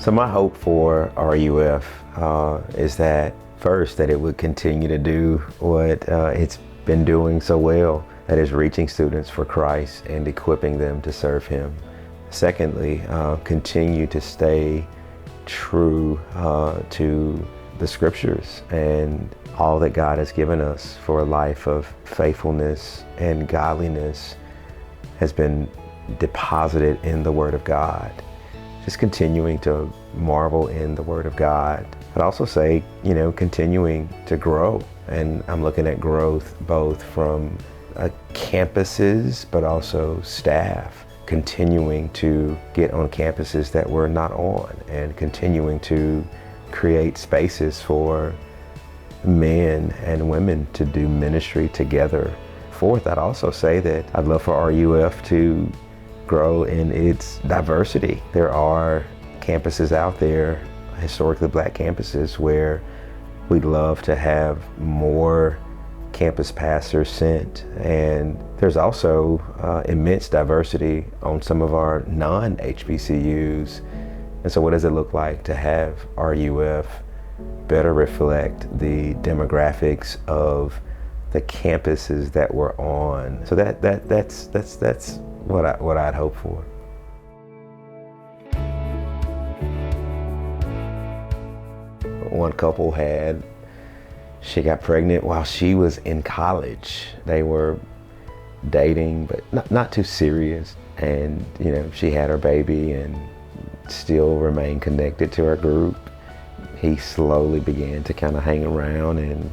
So my hope for RUF is that first, that it would continue to do what it's been doing so well, that is reaching students for Christ and equipping them to serve Him. Secondly, continue to stay true to the scriptures and all that God has given us for a life of faithfulness and godliness has been deposited in the Word of God. Just continuing to marvel in the Word of God. I'd also say, continuing to grow. And I'm looking at growth both from campuses, but also staff. Continuing to get on campuses that we're not on and continuing to create spaces for men and women to do ministry together. Fourth, I'd also say that I'd love for RUF to grow in its diversity. There are campuses out there, historically Black campuses, where we'd love to have more campus pastors sent. And there's also immense diversity on some of our non-HBCUs. And so what does it look like to have RUF better reflect the demographics of the campuses that we're on? So that's what I'd hope for. One couple she got pregnant while she was in college. They were dating, but not too serious. And, she had her baby and still remained connected to her group. He slowly began to kind of hang around, and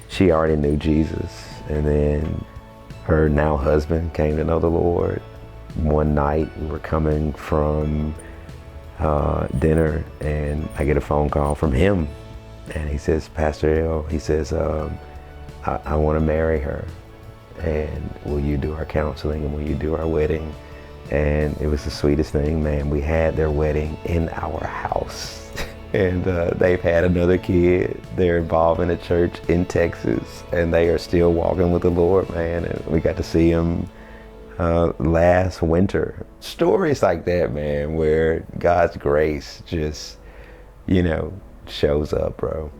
she already knew Jesus. And then her now husband came to know the Lord. One night we were coming from dinner and I get a phone call from him. And he says, Pastor L, he says, I want to marry her. And will you do our counseling and will you do our wedding? And it was the sweetest thing, man. We had their wedding in our house. And they've had another kid. They're involved in a church in Texas. And they are still walking with the Lord, man. And we got to see them last winter. Stories like that, man, where God's grace just, shows up, bro.